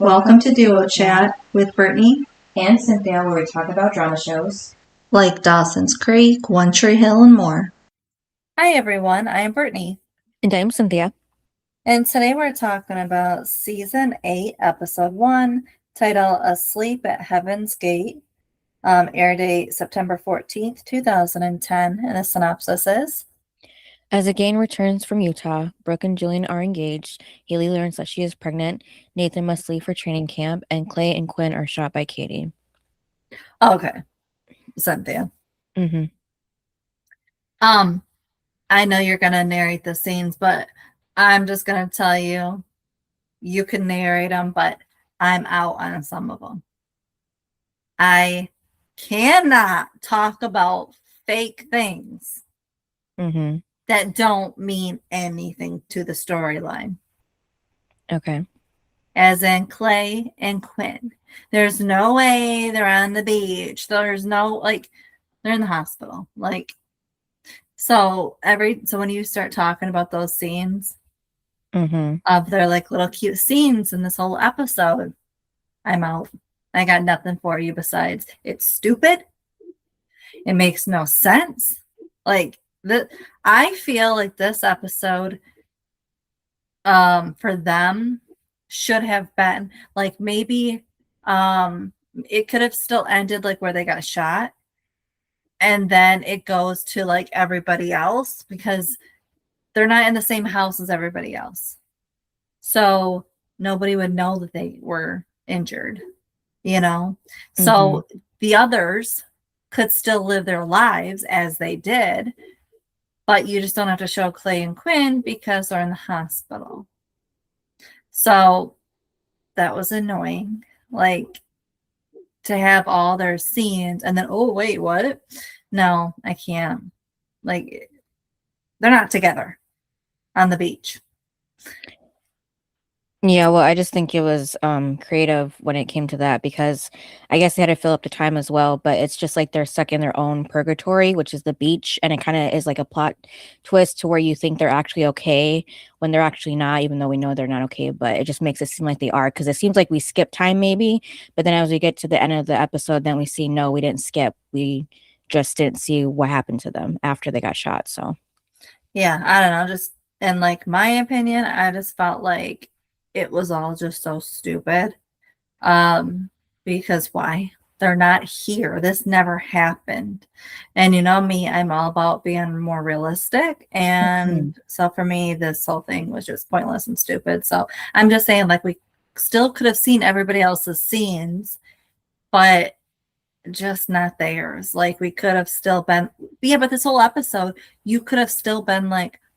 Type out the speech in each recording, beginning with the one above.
Welcome to Duo Chat with Brittany and Cynthia, where we talk about drama shows like Dawson's Creek, One Tree Hill, and more. Hi everyone, I am Brittany. And I'm Cynthia. And today we're talking about Season 8, Episode 1, titled Asleep at Heaven's Gate. Air date September 14th, 2010. And the synopsis is: As Again returns from Utah, Brooke and Julian are engaged. Haley learns that she is pregnant. Nathan must leave for training camp, and Clay and Quinn are shot by Katie. Okay, Cynthia. Mm-hmm. I know you're gonna narrate the scenes, but I'm just gonna tell you, you can narrate them, but I'm out on some of them. I cannot talk about fake things that don't mean anything to the storyline. Okay. As in Clay and Quinn. There's no way they're on the beach. There's no, they're in the hospital. So when you start talking about those scenes of their little cute scenes in this whole episode, I'm out. I got nothing for you besides it's stupid. It makes no sense. I feel like this episode for them should have been maybe it could have still ended where they got shot, and then it goes to everybody else, because they're not in the same house as everybody else, so nobody would know that they were injured, so the others could still live their lives as they did, but you just don't have to show Clay and Quinn because they're in the hospital. So that was annoying, to have all their scenes and then, oh wait, what? No, I can't. They're not together on the beach. Yeah, well, I just think it was creative when it came to that, because I guess they had to fill up the time as well, but it's just they're stuck in their own purgatory, which is the beach, and it kind of is a plot twist to where you think they're actually okay when they're actually not, even though we know they're not okay, but it just makes it seem like they are, because it seems like we skip time maybe, but then as we get to the end of the episode, then we see, no, we didn't skip. We just didn't see what happened to them after they got shot, so. Yeah, I don't know, just, in my opinion, I just felt like it was all just so stupid. Because why? They're not here. This never happened. And you know me, I'm all about being more realistic. And so for me, this whole thing was just pointless and stupid. So I'm just saying, we still could have seen everybody else's scenes, but just not theirs. We could have still been, but this whole episode, you could have still been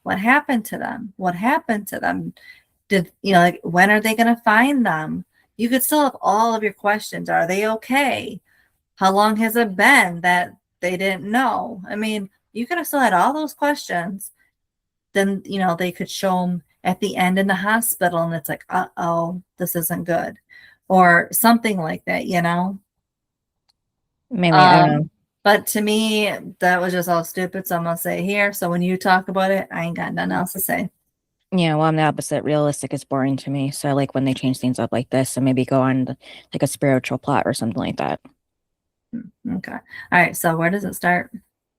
what happened to them? What happened to them? Did when are they going to find them? You could still have all of your questions. Are they okay? How long has it been that they didn't know? I mean, you could have still had all those questions. Then, they could show them at the end in the hospital, and it's uh-oh, this isn't good. Or something like that, Maybe, I don't know. But to me, that was just all stupid, so I'm going to say it here. So when you talk about it, I ain't got nothing else to say. Yeah, well, I'm the opposite. Realistic is boring to me. So I like when they change things up like this and maybe go on a spiritual plot or something like that. Okay. All right. So where does it start?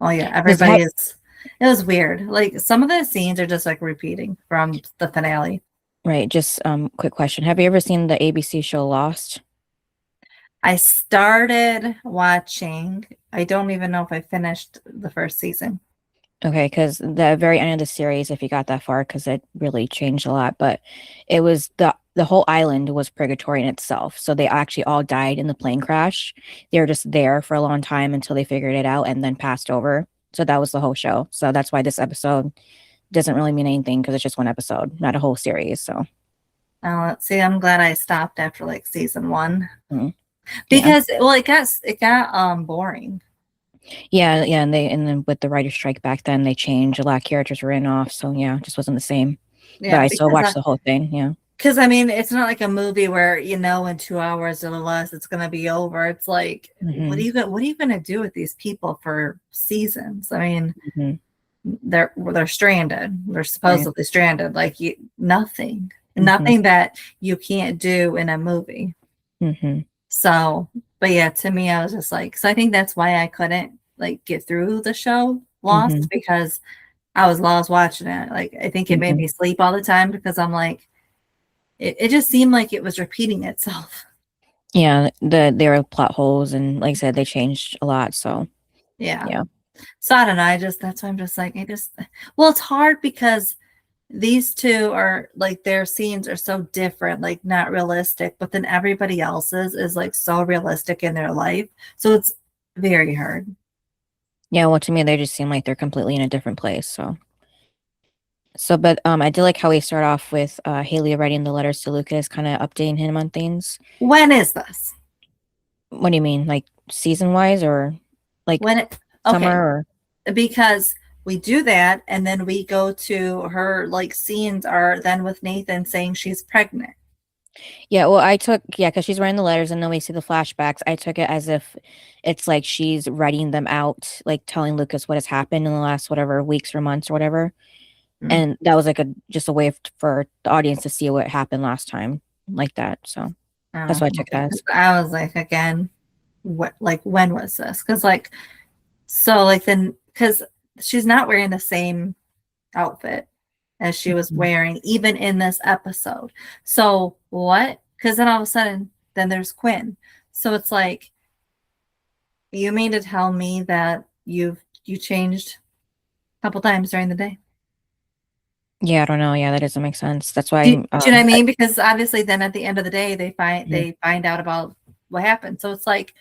Oh, yeah. Everybody is. It was weird. Some of the scenes are just repeating from the finale. Right. Just quick question. Have you ever seen the ABC show Lost? I started watching. I don't even know if I finished the first season. Okay, because the very end of the series, if you got that far, because it really changed a lot, but it was the whole island was purgatory in itself. So they actually all died in the plane crash. They were just there for a long time until they figured it out and then passed over. So that was the whole show. So that's why this episode doesn't really mean anything, because it's just one episode, not a whole series. So. Let's see. I'm glad I stopped after season 1, because it got boring. Yeah, and then with the writer's strike back then, they changed. A lot of characters were in off, so yeah, it just wasn't the same. Yeah, but I still watched the whole thing. Yeah, because I mean, it's not like a movie where in 2 hours or less it's going to be over. It's what are you going to do with these people for seasons? I mean, they're stranded. They're supposedly stranded. Nothing. Nothing that you can't do in a movie. So, but yeah, to me, I was just like, so I think that's why I couldn't like get through the show Lost, because I was lost watching it. Like, I think it made me sleep all the time because I'm like, it just seemed like it was repeating itself. Yeah, there were plot holes, and like I said, they changed a lot. So yeah. So I don't know. That's why I'm just like, well, it's hard because these two are like, their scenes are so different, like not realistic, but then everybody else's is like so realistic in their life. So it's very hard. Yeah, well, to me, they just seem like they're completely in a different place. But I did like how we start off with Haley writing the letters to Lucas, kind of updating him on things. When is this? What do you mean, like season wise, or like summer? Or because we do that, and then we go to her, like, scenes are then with Nathan saying she's pregnant. Yeah, well, because she's writing the letters, and then we see the flashbacks. I took it as if it's like she's writing them out, like telling Lucas what has happened in the last whatever weeks or months or whatever. And that was like just a way for the audience to see what happened last time, like that. So that's what I took it as. I was like, again, what, like, when was this? Because like, so like, then, because she's not wearing the same outfit as she was wearing even in this episode. So what? Because then all of a sudden, then there's Quinn. So it's like, you mean to tell me that you changed a couple times during the day? Yeah, I don't know. Yeah, that doesn't make sense. That's why. Do you know what I mean? Because obviously, then at the end of the day, they find out about what happened. So it's like,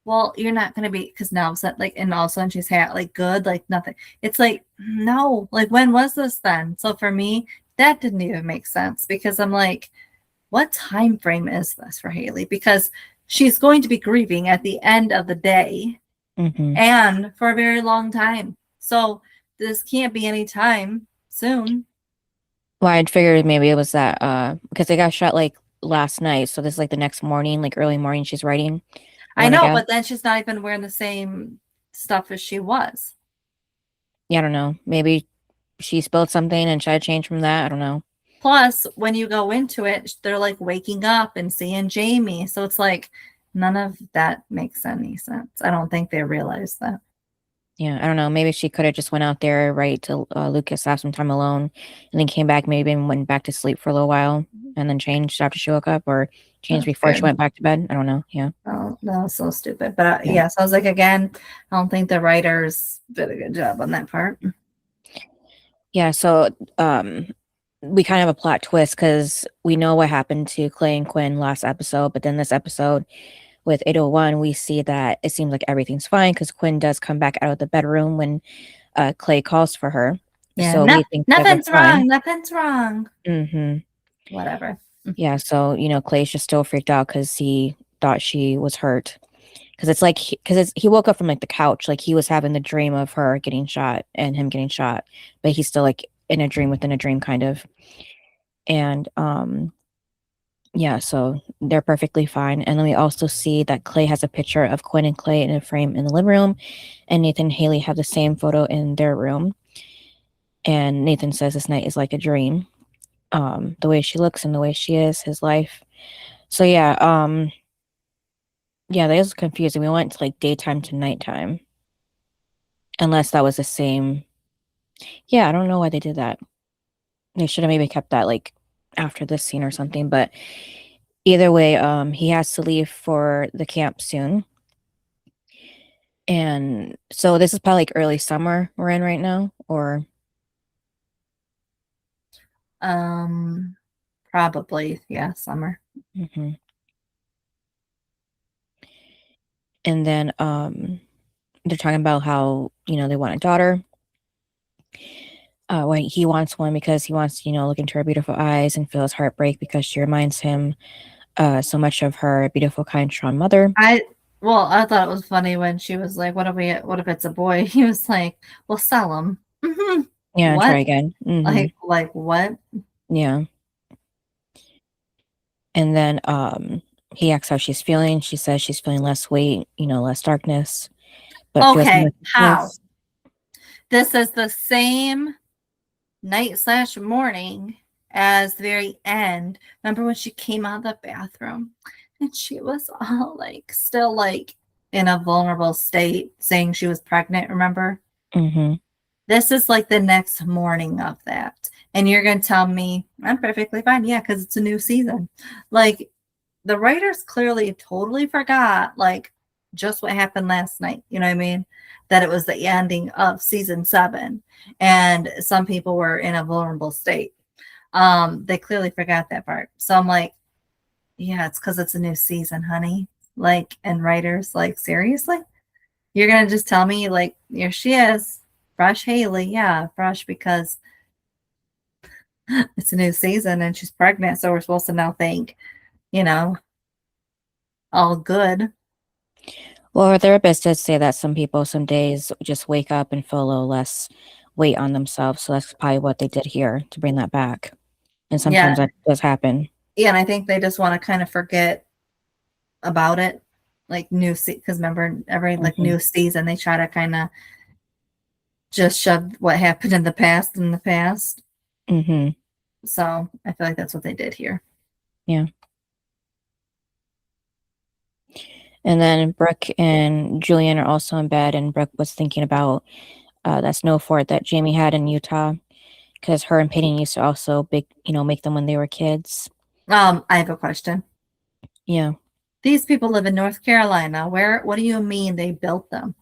well, you're not going to be, because now it's like, and all of a sudden she's like good, like nothing. It's like, no, like, when was this then? So for me, that didn't even make sense, because I'm like, what time frame is this for Haley? Because she's going to be grieving at the end of the day and for a very long time. So this can't be any time soon. Well, I'd figured maybe it was that because they got shot like last night. So this is like the next morning, like early morning, she's writing. I know, but then she's not even wearing the same stuff as she was. Yeah, I don't know. Maybe she spilled something and tried to change from that. I don't know. Plus, when you go into it, they're like waking up and seeing Jamie. So it's like, none of that makes any sense. I don't think they realized that. Yeah, I don't know. Maybe she could have just went out there, right, to Lucas, have some time alone, and then came back, maybe and went back to sleep for a little while, and then changed after she woke up, or changed before she went back to bed. I don't know. Yeah. Oh, that was so stupid. But so I was like, again, I don't think the writers did a good job on that part. Yeah. So we kind of have a plot twist because we know what happened to Clay and Quinn last episode, but then this episode with 801, we see that it seems like everything's fine because Quinn does come back out of the bedroom when Clay calls for her. Yeah, so we think nothing's wrong. Nothing's wrong. Whatever. Yeah, so Clay's just still freaked out because he thought she was hurt. Because it's like he woke up from like the couch, like he was having the dream of her getting shot and him getting shot, but he's still like in a dream within a dream, kind of. And yeah, so they're perfectly fine. And then we also see that Clay has a picture of Quinn and Clay in a frame in the living room, and Nathan and Haley have the same photo in their room. And Nathan says this night is like a dream. The way she looks and the way she is, his life. So yeah, that was confusing. We went to like daytime to nighttime. Unless that was the same. Yeah, I don't know why they did that. They should have maybe kept that like after this scene or something, but either way, he has to leave for the camp soon. And so this is probably like early summer we're in right now, or probably, yeah, summer. And then they're talking about how they want a daughter. He wants one because he wants to look into her beautiful eyes and feel his heartbreak because she reminds him so much of her beautiful, kind, strong mother. I thought it was funny when she was like, what if it's a boy? He was like, well, sell him. Yeah, what? Try again. Like what? Yeah. And then he asks how she's feeling. She says she's feeling less weight, less darkness. But okay, how? This is the same night/morning as the very end, remember when she came out of the bathroom and she was all like still like in a vulnerable state saying she was pregnant, remember? Mm-hmm. This is like the next morning of that. And you're going to tell me I'm perfectly fine. Yeah, because it's a new season. Like the writers clearly totally forgot like just what happened last night. You know what I mean? That it was the ending of season 7 and some people were in a vulnerable state. They clearly forgot that part. So I'm like, yeah, it's because it's a new season, honey. Like, and writers, like, seriously? You're gonna just tell me, like, here she is, fresh Haley, yeah, fresh because it's a new season and she's pregnant, so we're supposed to now think, you know, all good. Well, our therapist did say that some people some days just wake up and feel a little less weight on themselves. So that's probably what they did here to bring that back. And Yeah, sometimes that does happen. yeah, and I think they just want to kind of forget about it, like new because remember every like Mhm. new season they try to kind of just shove what happened in the past in the past. Mhm. So I feel like that's what they did here. Yeah. And then Brooke and Julian are also in bed, and Brooke was thinking about that snow fort that Jamie had in Utah, because her and Peyton used to also make them when they were kids. I have a question. Yeah. These people live in North Carolina. What do you mean they built them?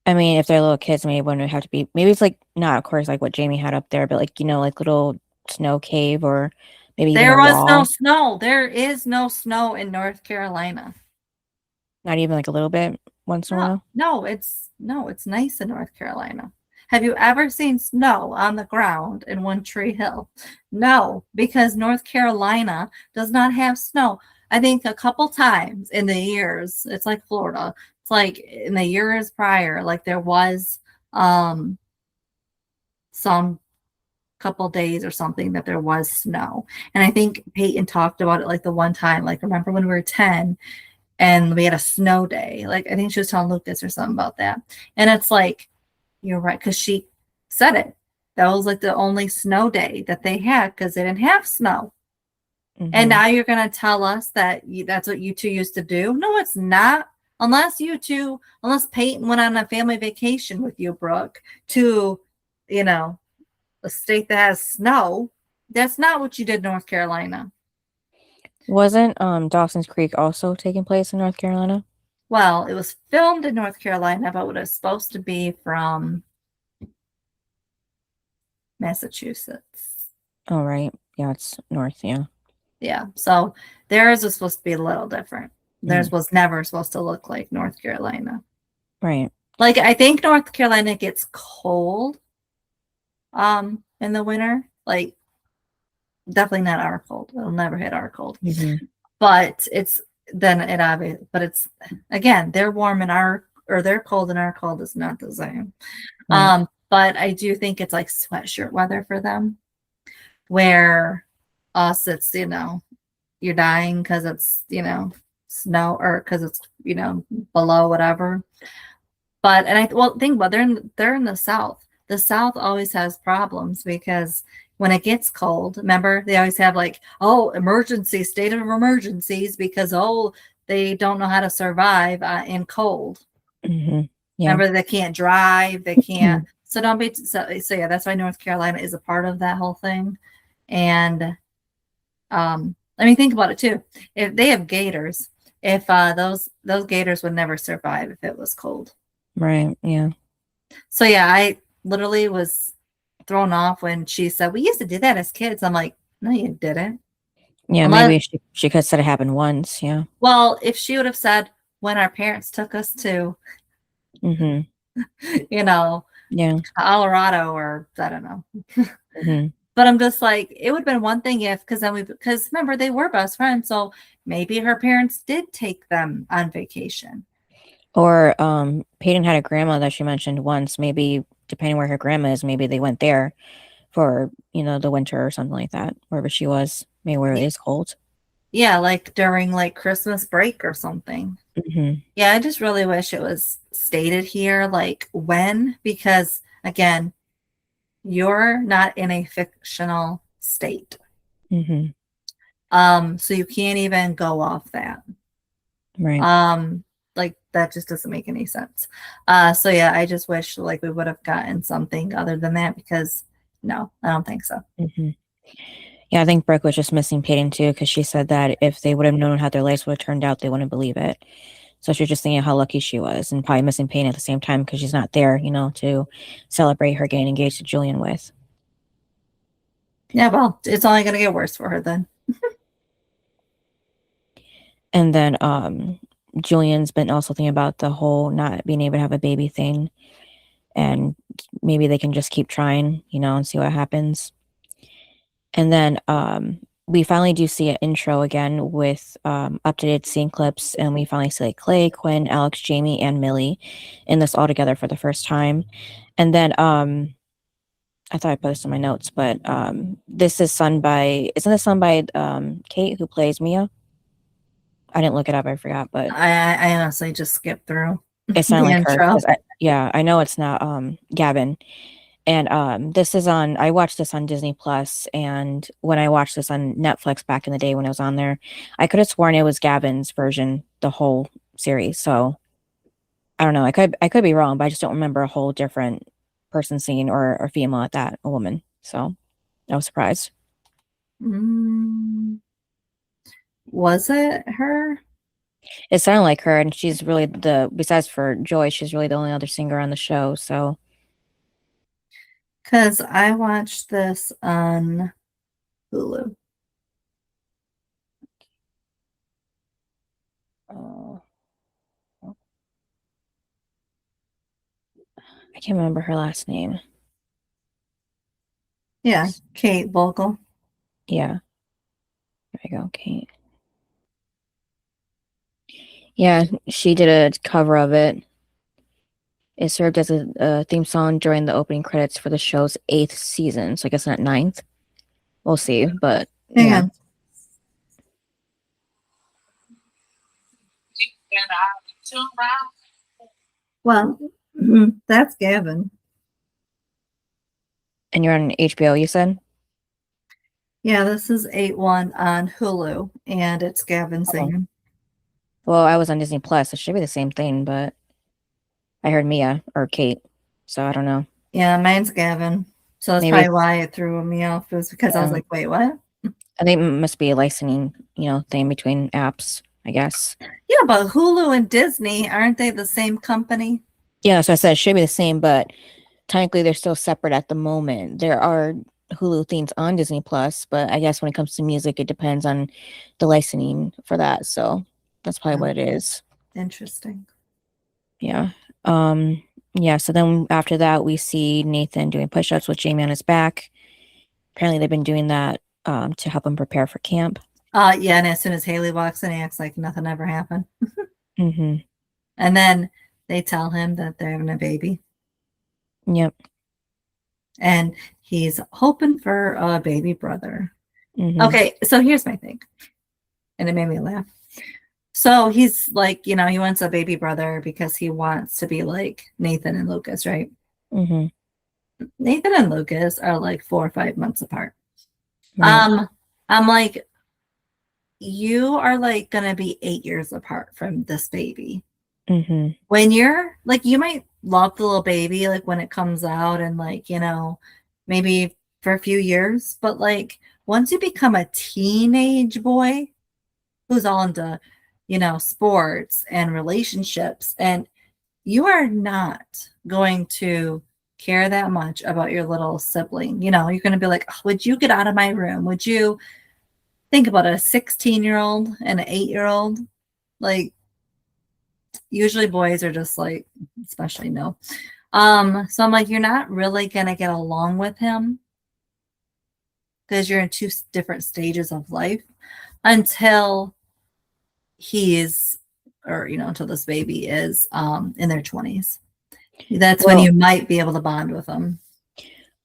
I mean, if they're little kids, maybe it wouldn't have to be. Maybe it's like not, of course, like what Jamie had up there, but like like little snow cave or maybe even There a was no wall. snow. There is no snow in North Carolina. Not even like a little bit once in a while. It's nice in North Carolina. Have you ever seen snow on the ground in One Tree Hill? No, because North Carolina does not have snow. I think a couple times in the years, it's like Florida. It's like in the years prior, like there was some couple days or something that there was snow. And I think Peyton talked about it like the one time, like remember when we were 10 and we had a snow day. Like I think she was telling Lucas or something about that. And it's like, you're right, because she said it. That was like the only snow day that they had because they didn't have snow. And Hmm. now you're gonna tell us that that's what you two used to do? No, it's not. Unless Peyton went on a family vacation with you, Brooke, to, you know, a state that has snow. That's not what you did in North Carolina. Wasn't Dawson's Creek also taking place in North Carolina? Well, it was filmed in North Carolina, but it was supposed to be from Massachusetts. Oh, right. Yeah, it's north. Yeah. Yeah. So theirs was supposed to be a little different. Theirs Mm. was never supposed to look like North Carolina. Right. Like I think North Carolina gets cold in the winter. Like definitely not our cold. It'll never hit our cold. Hmm. But it's again, they're warm in our or they're cold and our cold is not the same. Right. But I do think it's like sweatshirt weather for them, where us it's you're dying because it's snow or because it's below whatever. But and I well think about they're in the South. The South always has problems because when it gets cold, remember they always have like emergency state of emergencies because they don't know how to survive in cold. Hmm. Yeah. Remember they can't drive, they can't. Mm. So don't be so yeah. That's why North Carolina is a part of that whole thing. And I mean, think about it too. If they have gators, if those gators would never survive if it was cold. Right. Yeah. So yeah, I literally was thrown off when she said we used to do that as kids. I'm like, no, you didn't. Yeah. Unless, Maybe she could have said it happened once. Yeah. well, if she would have said when our parents took us to, Hmm. you know, Yeah. Colorado or I don't know. Hmm. But I'm just like, it would have been one thing if, because remember they were best friends, so maybe her parents did take them on vacation. Or Peyton had a grandma that she mentioned once. Maybe depending where her grandma is, maybe they went there for the winter or something like that, wherever she was, maybe where it is cold. Yeah, like during like Christmas break or something. Hmm. Yeah, I just really wish it was stated here, like when, because again, you're not in a fictional state. Mm-hmm. So you can't even go off that. Right. Like that just doesn't make any sense. So yeah, I just wish like we would have gotten something other than that because no, I don't think so. Mm-hmm. Yeah, I think Brooke was just missing Peyton too, because she said that if they would have known how their lives would have turned out, they wouldn't believe it. So she's just thinking how lucky she was, and probably missing Peyton at the same time because she's not there, to celebrate her getting engaged to Julian with. Yeah, well, it's only gonna get worse for her then. And then Julian's been also thinking about the whole not being able to have a baby thing, and maybe they can just keep trying, and see what happens. And then we finally do see an intro again with updated scene clips, and we finally see like Clay, Quinn, Alex, Jamie, and Millie in this all together for the first time. And then I thought I put this in my notes, but this is sung by Kate, who plays Mia. I didn't look it up, I forgot, but I honestly just skipped through it sounded the like her. intro. 'Cause I know it's not Gavin. And this is I watched this on Disney Plus, and when I watched this on Netflix back in the day when it was on there, I could have sworn it was Gavin's version, the whole series. So I don't know. I could be wrong, but I just don't remember a whole different person singing or female at that, a woman. So I was surprised. Was it her? It sounded like her, and she's really besides for Joy, she's really the only other singer on the show. So Because I watched this on Hulu. I can't remember her last name. Yeah, Kate Vogel. Yeah. There we go, Kate. Yeah, she did a cover of it. It served as a theme song during the opening credits for the show's 8th season. So I guess not 9th. We'll see, but Hang yeah. on. Well, that's Gavin. And you're on HBO, you said? Yeah, this is 8-1 on Hulu, and it's Gavin singing. Well, I was on Disney Plus. It should be the same thing, but I heard Mia or Kate, so I don't know. Yeah, mine's Gavin. So that's Maybe probably why it threw me off. It was because I was like, wait, what? I think it must be a licensing, thing between apps, I guess. Yeah, but Hulu and Disney, aren't they the same company? Yeah, so I said it should be the same, but technically they're still separate at the moment. There are Hulu themes on Disney Plus, but I guess when it comes to music, it depends on the licensing for that. So that's probably what it is. Interesting. Yeah. Yeah, so then after that we see Nathan doing push-ups with Jamie on his back. Apparently they've been doing that to help him prepare for camp. Yeah, and as soon as Haley walks in, he acts like nothing ever happened. Mm-hmm. And then they tell him that they're having a baby. Yep. And he's hoping for a baby brother. Mm-hmm. Okay, so here's my thing. And it made me laugh. So he's like, he wants a baby brother because he wants to be like Nathan and Lucas, right? Mm-hmm. Nathan and Lucas are like 4 or 5 months apart. Right. I'm like, you are like gonna be 8 years apart from this baby. Mm-hmm. When you're like, you might love the little baby like when it comes out and like, maybe for a few years, but like once you become a teenage boy who's all into, sports and relationships, and you are not going to care that much about your little sibling. You're going to be like, oh, would you get out of my room? Would you think about a 16-year-old and an 8-year-old? Like, usually boys are just like, especially no. So I'm like, you're not really going to get along with him because you're in 2 different stages of life until until this baby is in their 20s. That's when you might be able to bond with them.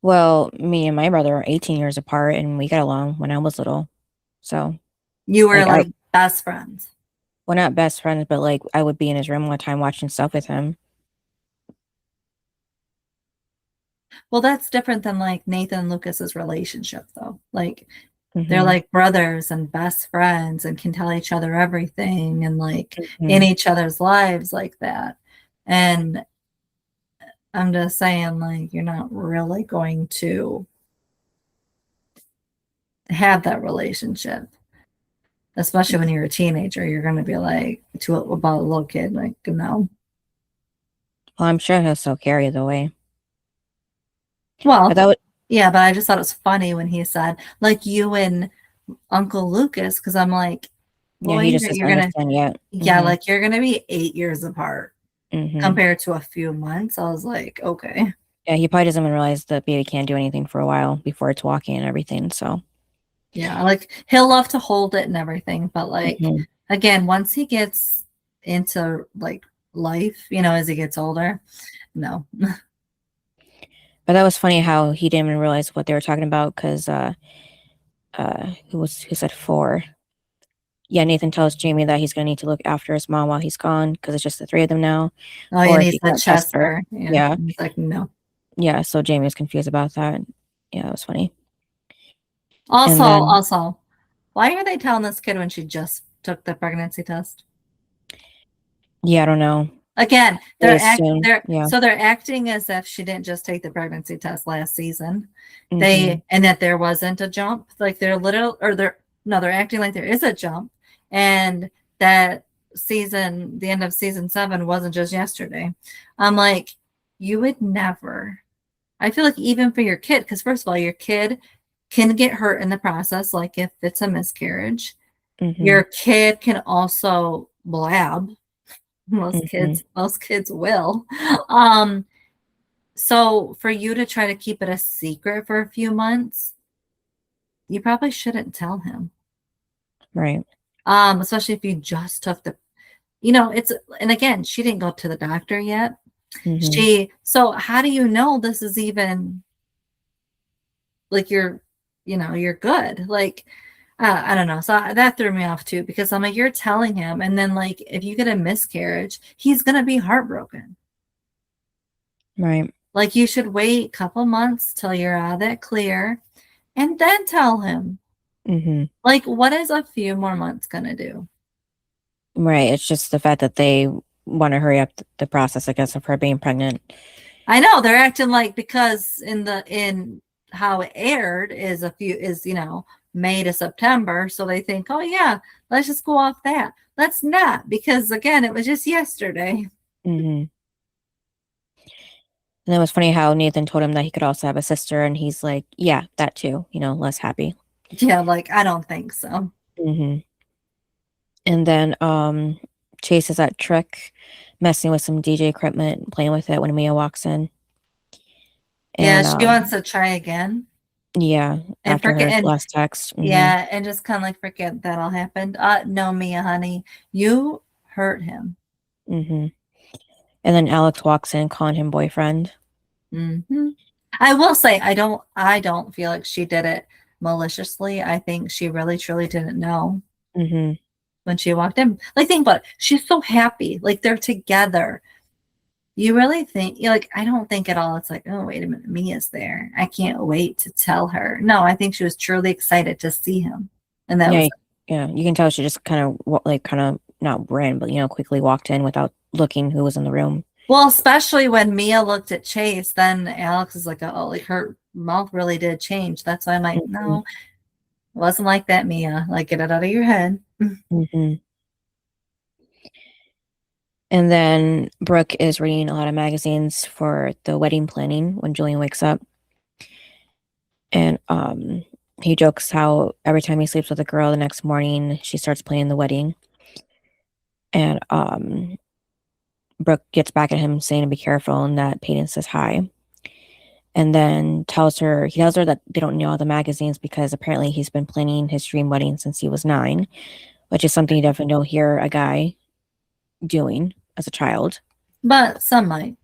Well, me and my brother are 18 years apart, and we got along when I was little. So you were like best friends. Well, not best friends, but like I would be in his room one time watching stuff with him. Well, that's different than like Nathan and Lucas's relationship, though. Like they're Mhm. like brothers and best friends and can tell each other everything and like in Mhm. each other's lives like that. And I'm just saying, like, you're not really going to have that relationship, especially when you're a teenager. You're going to be like to about a little kid, like, no. Well, I'm sure he'll still care either way. But Well, that would, yeah, but I just thought it was funny when he said, like, you and Uncle Lucas, because I'm like, yeah, boy, he just doesn't you're gonna, understand yet. yeah, like you're gonna be 8 years apart Mhm. compared to a few months. I was like, okay. Yeah, he probably doesn't even realize that baby can't do anything for a while before it's walking and everything. So, Yeah, like he'll love to hold it and everything, but like mhm. again, once he gets into like life, as he gets older, no. But that was funny how he didn't even realize what they were talking about because who said 4? Yeah, Nathan tells Jamie that he's gonna need to look after his mom while he's gone because it's just the 3 of them now, Oh, yeah, or and if he he said can't trust her. Chester. Yeah. Yeah, He's like, no. yeah. So Jamie was confused about that. Yeah, it was funny. Also, And then, also, why are they telling this kid when she just took the pregnancy test? yeah, I don't know. Again, Really soon. they're Yeah. so they're acting as if she didn't just take the pregnancy test last season. Mm-hmm. And that there wasn't a jump. Like they're little or they're no, they're acting like there is a jump and that the end of season 7 wasn't just yesterday. I'm like, you would never. I feel like even for your kid, because first of all, your kid can get hurt in the process, like if it's a miscarriage. Mm-hmm. Your kid can also blab. Mm-hmm. Most kids will. Um, so for you to try to keep it a secret for a few months, you probably shouldn't tell him. Right. Especially if you just took it's and again, she didn't go to the doctor yet. Mm-hmm. So how do you know this is even like you're good? Like I don't know. So that threw me off too because I'm like, you're telling him, and then like if you get a miscarriage, he's gonna be heartbroken. Right. Like you should wait a couple months till you're out of that clear and then tell him. Mm-hmm. Like, what is a few more months gonna do? Right. It's just the fact that they want to hurry up the process, I guess, of her being pregnant. I know they're acting like because in how it aired is May to September, so they think, oh yeah, let's just go off that. Let's not because again, it was just yesterday. Mm-hmm. And it was funny how Nathan told him that he could also have a sister, and he's like, "Yeah, that too." Less happy. Yeah, like I don't think so. Mm-hmm. And then Chase is at Trick, messing with some DJ equipment, playing with it when Mia walks in. Yeah, And she wants to try again yeah, and after forget her and last text. Mm-hmm. yeah, and just kind of like forget that all happened. No, Mia, honey, you hurt him. Mm-hmm. And then Alex walks in, calling him boyfriend. Hmm. I will say I don't feel like she did it maliciously. I think she really truly didn't know Mm-hmm. when she walked in. Like think about it. She's so happy. Like they're together. You really think like I don't think at all it's like, oh wait a minute, Mia's there. I can't wait to tell her. No, I think she was truly excited to see him. And that Yeah, was yeah. You can tell she just kind of not ran, but quickly walked in without looking who was in the room. well, especially when Mia looked at Chase, then Alex is like, oh, like her mouth really did change. That's why I'm like, Mm-hmm. no, it wasn't like that, Mia. Like, get it out of your head. Mm-hmm. And then Brooke is reading a lot of magazines for the wedding planning when Julian wakes up. And he jokes how every time he sleeps with a girl the next morning, she starts planning the wedding. And Brooke gets back at him saying to be careful and that Peyton says hi. And then he tells her that they don't know all the magazines because apparently he's been planning his dream wedding since he was 9, which is something you definitely don't hear a guy doing as a child. But some might.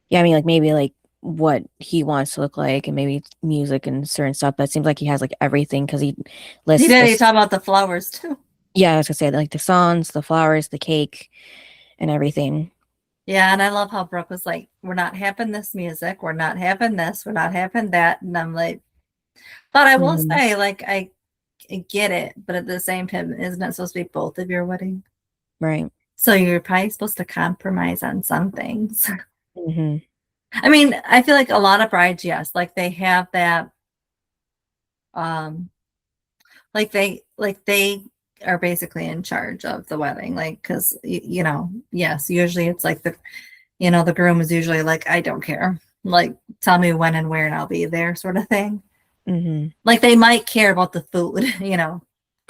Yeah, I mean, like maybe like what he wants to look like and maybe music and certain stuff, but it seems like he has like everything because he He lists did. He this. talked about the flowers too. Yeah, I was gonna say like the songs, the flowers, the cake, and everything. Yeah, and I love how Brooke was like, "We're not having this music. We're not having this. We're not having that." And I'm like, but I will Mhm. say, like, I get it, but at the same time, isn't it supposed to be both of your wedding? Right. So you're probably supposed to compromise on some things. Mhm. I mean, I feel like a lot of brides, yes, like they have that, um, like they are basically in charge of the wedding, like because you know, yes, usually it's like the groom is usually like, I don't care, like tell me when and where and I'll be there, sort of thing. Mhm. Like they might care about the food,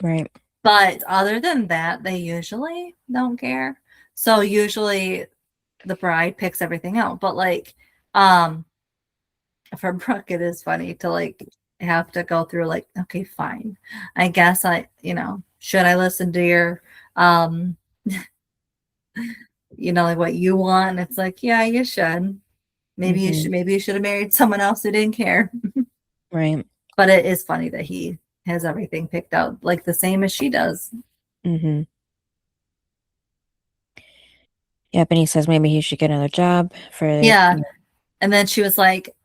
Right. but other than that, they usually don't care. So usually the bride picks everything out, but like, um, for Brooke, it is funny to like have to go through like, okay, fine. I guess should I listen to your um like what you want? It's like, yeah, you should. Mhm. Maybe you should have married someone else who didn't care. Right. But it is funny that he has everything picked out like the same as she does. Mhm. Yep, and he says maybe he should get another job for Yeah. And then she was like,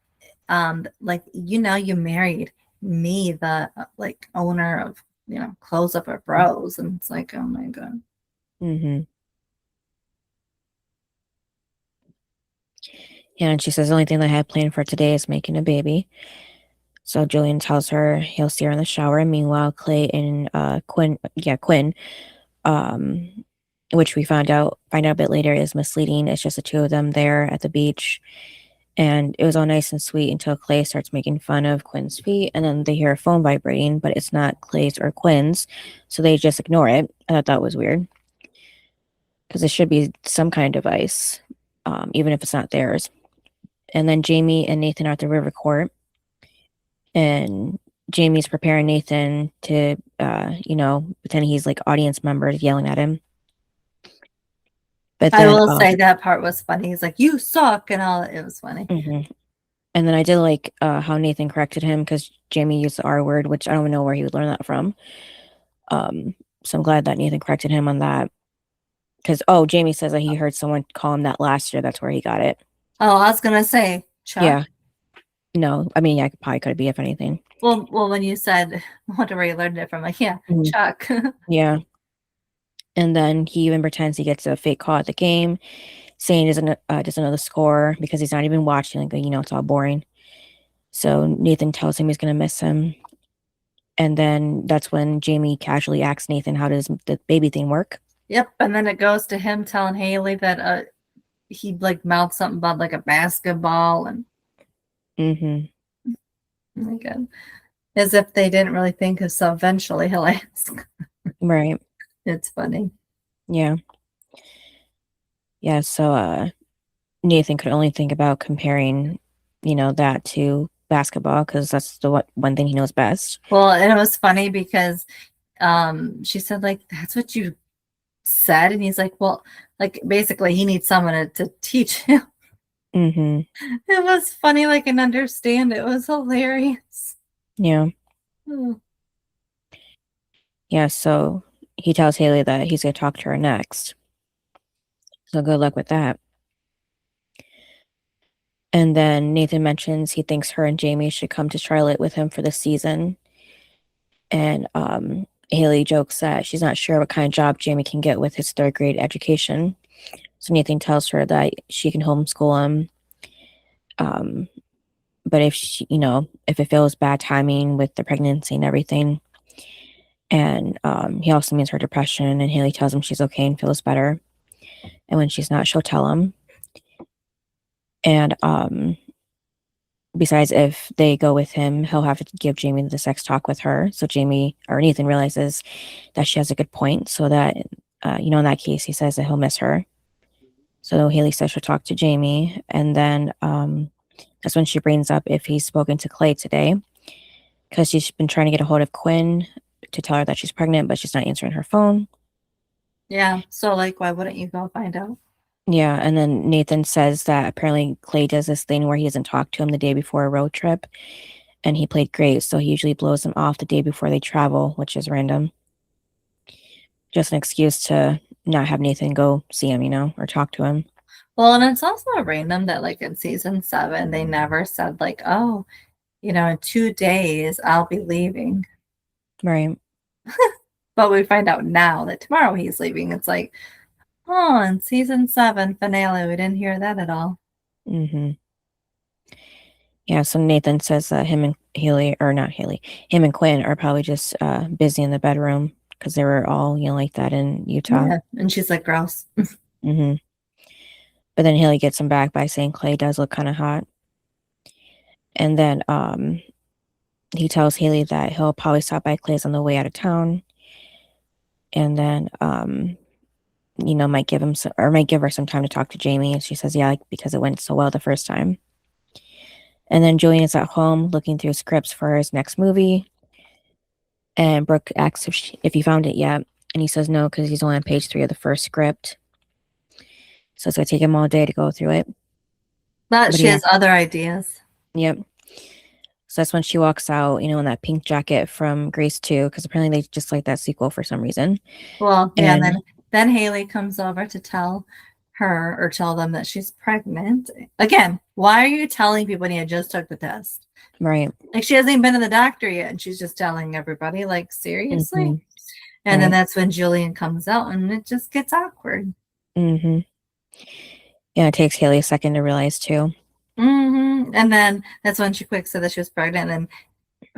you married me, the like owner of, Close Up at Bros. And it's like, oh my God. Mhm. Yeah, and she says the only thing that I had planned for today is making a baby. So Julian tells her he'll see her in the shower. And meanwhile, Clay and Quinn, um, which we find out a bit later is misleading. It's just the two of them there at the beach. And it was all nice and sweet until Clay starts making fun of Quinn's feet, and then they hear a phone vibrating, but it's not Clay's or Quinn's, so they just ignore it. I thought that was weird because it should be some kind of device, even if it's not theirs. And then Jamie and Nathan are at the river court, and Jamie's preparing Nathan to, pretend he's like audience members yelling at him. But I then, will say that part was funny. He's like, you suck, and all. It was funny. mhm. And then I did like how Nathan corrected him because Jamie used the R word, which I don't know where he would learn that from. Um, so I'm glad that Nathan corrected him on that. Because Jamie says that he heard someone call him that last year. That's where he got it. Oh, I was gonna say Chuck. Yeah. No, I mean, yeah, probably could be if anything. Well, when you said wonder where you learned it from, like, yeah, Mhm. Chuck. Yeah. And then he even pretends he gets a fake call at the game, saying doesn't know the score because he's not even watching. Like, it's all boring. So Nathan tells him he's gonna miss him. And then that's when Jamie casually asks Nathan, how does the baby thing work? Yep, and then it goes to him telling Haley that he like mouthed something about like a basketball and Mm-hmm. oh my God, as if they didn't really think of, so eventually he'll ask. Right. It's funny. Yeah. Yeah. So Nathan could only think about comparing, that to basketball because that's the one thing he knows best. Well, and it was funny because she said like that's what you said, and he's like, well, like basically he needs someone to teach him. Mm-hmm. It was funny, like, and understand. It was hilarious. Yeah. Oh. Yeah. So he tells Haley that he's going to talk to her next. So good luck with that. And then Nathan mentions he thinks her and Jamie should come to Charlotte with him for the season. And Haley jokes that she's not sure what kind of job Jamie can get with his third grade education. So Nathan tells her that she can homeschool him. But if it feels bad timing with the pregnancy and everything, and he also means her depression, and Haley tells him she's okay and feels better. And when she's not, she'll tell him. And besides, if they go with him, he'll have to give Jamie the sex talk with her. So Jamie or Nathan realizes that she has a good point. So that, in that case, he says that he'll miss her. So Haley says she'll talk to Jamie. And then that's when she brings up if he's spoken to Clay today. Because she's been trying to get a hold of Quinn to tell her that she's pregnant, but she's not answering her phone. Yeah. So like, why wouldn't you go find out? Yeah, and then Nathan says that apparently Clay does this thing where he doesn't talk to him the day before a road trip, and he played great, so he usually blows him off the day before they travel, which is random. Just an excuse to not have Nathan go see him, or talk to him. Well, and it's also random that like in season 7, they never said like, oh, in 2 days I'll be leaving. Right. But we find out now that tomorrow he's leaving. It's like, oh, in season 7 finale, we didn't hear that at all. Mm-hmm. Yeah, so Nathan says that him and Haley, or not Haley, him and Quinn are probably just busy in the bedroom because they were all, like that in Utah. Yeah. And she's like, gross. Mm-hmm. But then Haley gets him back by saying Clay does look kind of hot. And then he tells Haley that he'll probably stop by Clay's on the way out of town. And then, might give him some, or might give her some time to talk to Jamie. And she says, yeah, because it went so well the first time. And then Julian is at home looking through scripts for his next movie. And Brooke asks if he found it yet. And he says no, because he's only on page 3 of the first script. So it's going to take him all day to go through it. But she has other ideas. Yep. So that's when she walks out, in that pink jacket from Grace 2, because apparently they just like that sequel for some reason. Well, yeah, and then Haley comes over to tell them that she's pregnant. Again, why are you telling people when you just took the test? Right. Like, she hasn't even been to the doctor yet, and she's just telling everybody, like, seriously? Mm-hmm. And then that's when Julian comes out, and it just gets awkward. Mm-hmm. Yeah, it takes Haley a second to realize, too. Mm-hmm. And then that's when she quick said that she was pregnant, and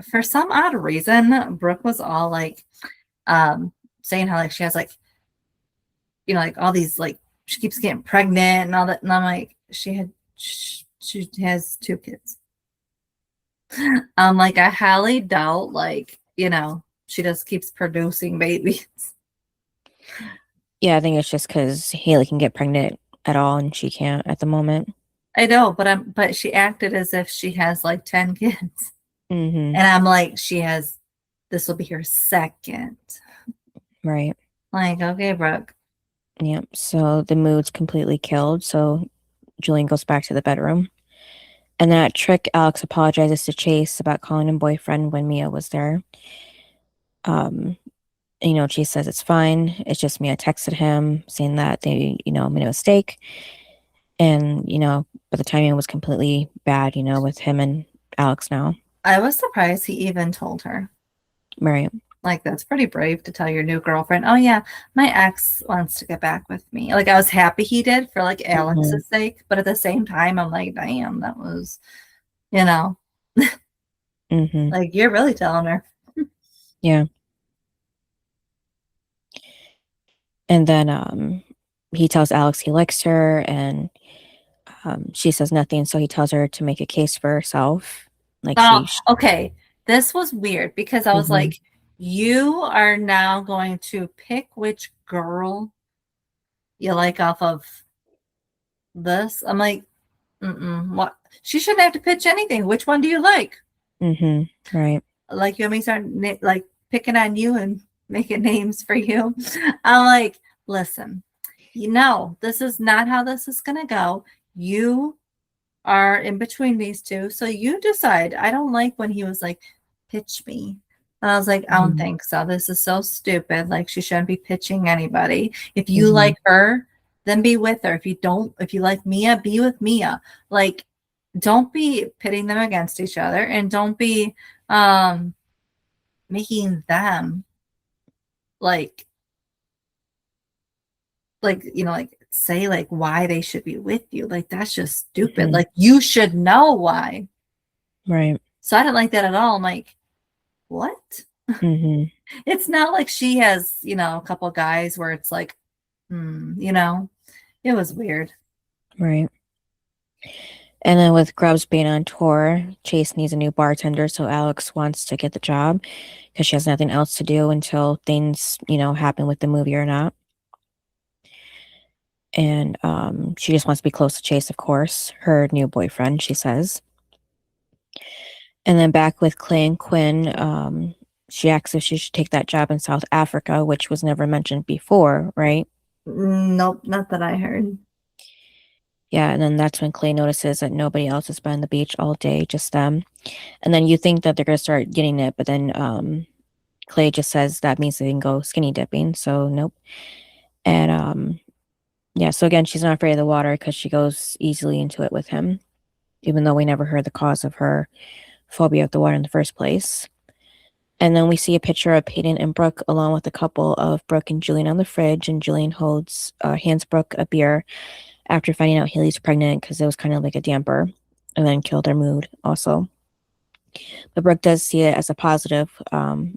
for some odd reason, Brooke was all, like, saying how, like, she has, like, like, all these, like, she keeps getting pregnant and all that, and I'm like, she has 2 kids. I'm like, I highly doubt, like, she just keeps producing babies. Yeah, I think it's just because Haley can get pregnant at all and she can't at the moment. I know, but she acted as if she has like 10 kids. Mm-hmm. And I'm like, this will be her second. Right. Like, okay, Brooke. Yep. So the mood's completely killed. So Julian goes back to the bedroom. And then at Trick, Alex apologizes to Chase about calling him boyfriend when Mia was there. Chase says it's fine. It's just Mia texted him saying that they, made a mistake. And, but the timing was completely bad, with him and Alex now. I was surprised he even told her. Right. Like, that's pretty brave to tell your new girlfriend, oh, yeah, my ex wants to get back with me. Like, I was happy he did for, like, Alex's sake. But at the same time, I'm like, damn, that was, Mm-hmm. like, you're really telling her. Yeah. And then he tells Alex he likes her, and she says nothing. So he tells her to make a case for herself. Like, okay. This was weird because I was like, you are now going to pick which girl you like off of this. I'm like, what? She shouldn't have to pitch anything. Which one do you like? Mm-hmm. Right. Like, you want me to start like picking on you and making names for you? I'm like, listen, this is not how this is going to go. You are in between these two. So you decide. I don't like when he was like, pitch me. And I was like, I don't think so. This is so stupid. Like, she shouldn't be pitching anybody. If you like her, then be with her. If you like Mia, be with Mia. Like, don't be pitting them against each other, and don't be making them like say like why they should be with you. Like, that's just stupid. Like, you should know why. Right. So I didn't like that at all. I'm like, what? It's not like she has, a couple guys where it's like, it was weird. Right. And then with Grubbs being on tour, Chase needs a new bartender, so Alex wants to get the job because she has nothing else to do until things, happen with the movie or not. And she just wants to be close to Chase, of course, her new boyfriend, she says. And then back with Clay and Quinn, she asks if she should take that job in South Africa, which was never mentioned before, right? Nope, not that I heard. Yeah, and then that's when Clay notices that nobody else has been on the beach all day, just them. And then you think that they're going to start getting it, but then Clay just says that means they can go skinny dipping, so nope. And Yeah, so again, she's not afraid of the water because she goes easily into it with him, even though we never heard the cause of her phobia of the water in the first place. And then we see a picture of Peyton and Brooke along with a couple of Brooke and Julian on the fridge, and Julian hands Brooke a beer after finding out Haley's pregnant because it was kind of like a damper, and then killed her mood also. But Brooke does see it as a positive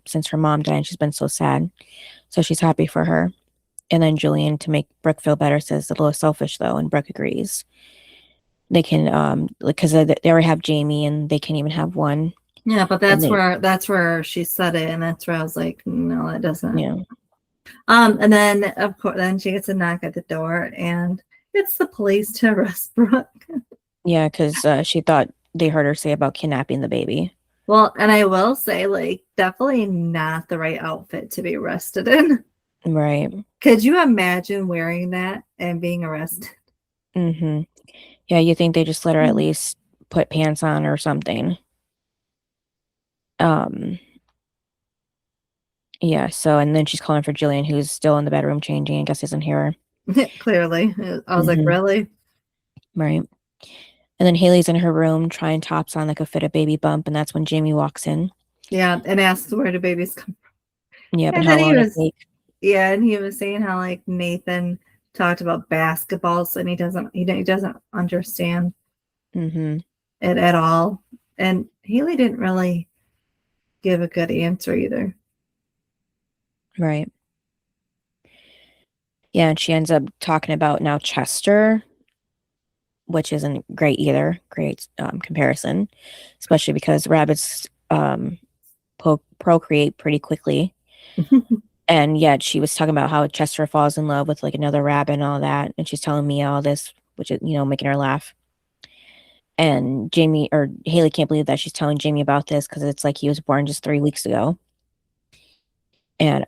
since her mom died and she's been so sad. So she's happy for her. And then Julian, to make Brooke feel better, says a little selfish though, and Brooke agrees. They can, because they already have Jamie and they can't even have one. Yeah, but that's where she said it, and that's where I was like, no, it doesn't. Yeah. And then of course, then she gets a knock at the door, and it's the police to arrest Brooke. Yeah, because she thought they heard her say about kidnapping the baby. Well, and I will say, like, definitely not the right outfit to be arrested in. Right. Could you imagine wearing that and being arrested? Mm-hmm. Yeah, you think they just let her at least put pants on or something. Yeah, so, and then she's calling for Julian, who's still in the bedroom changing. I guess isn't here. Clearly. I was like, really? Right. And then Haley's in her room trying tops on like a fit a baby bump, and that's when Jamie walks in. Yeah, and asks where do babies come from. Yeah, but And how then long it take? yeah, and he was saying how like Nathan talked about basketballs and he doesn't understand Mm-hmm. it at all. And Haley didn't really give a good answer either. Right. Yeah, and she ends up talking about now Chester, which isn't great either. Great comparison, especially because rabbits procreate pretty quickly. And yet she was talking about how Chester falls in love with like another rabbit and all that. And she's telling me all this, which is, making her laugh. And Haley can't believe that she's telling Jamie about this because it's like he was born just 3 weeks ago. And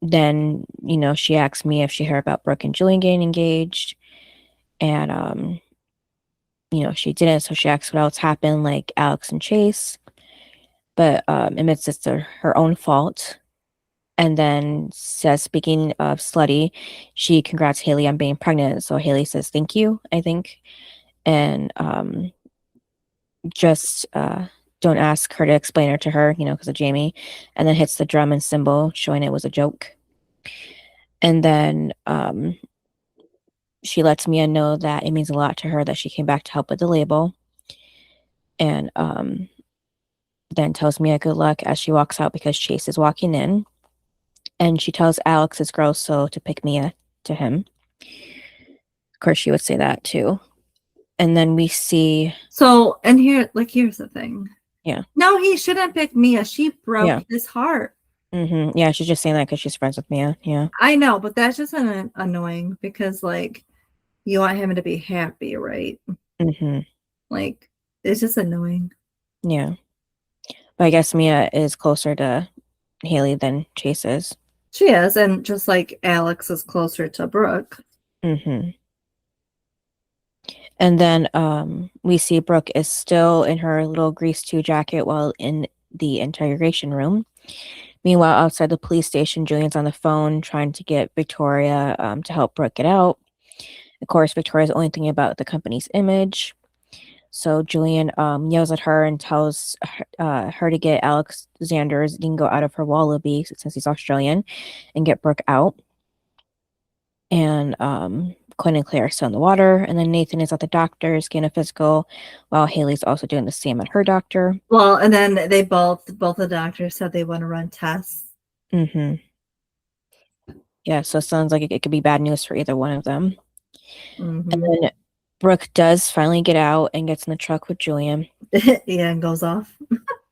then, she asked me if she heard about Brooke and Julian getting engaged. And, she didn't. So she asked what else happened, like Alex and Chase. But admits it's her own fault. And then says, speaking of slutty, she congrats Haley on being pregnant. So Haley says, thank you, I think. And just don't ask her to explain it to her, because of Jamie. And then hits the drum and cymbal, showing it was a joke. And then she lets Mia know that it means a lot to her that she came back to help with the label. And then tells Mia good luck as she walks out because Chase is walking in. And she tells Alex it's gross, so to pick Mia to him. Of course, she would say that too. And then we see. So, and here's the thing. Yeah. No, he shouldn't pick Mia. She broke his heart. Mm-hmm. Yeah, she's just saying that because she's friends with Mia. Yeah. I know, but that's just annoying because, like, you want him to be happy, right? Mm-hmm. Like, it's just annoying. Yeah. But I guess Mia is closer to Haley than Chase is. She is, and just like Alex is closer to Brooke. Mm-hmm. And then we see Brooke is still in her little grease 2 jacket while in the interrogation room. Meanwhile, outside the police station, Julian's on the phone trying to get Victoria to help Brooke get out. Of course, Victoria's only thinking about the company's image. So Julian yells at her and tells her to get Alexander's dingo out of her wallaby, since he's Australian, and get Brooke out. And Quinn and Claire are still in the water. And then Nathan is at the doctor's getting a physical, while Haley's also doing the same at her doctor. Well, and then they both the doctors said they want to run tests. Mm-hmm. Yeah, so it sounds like it could be bad news for either one of them. Mm-hmm. And then Brooke does finally get out and gets in the truck with Julian. Yeah, and goes off.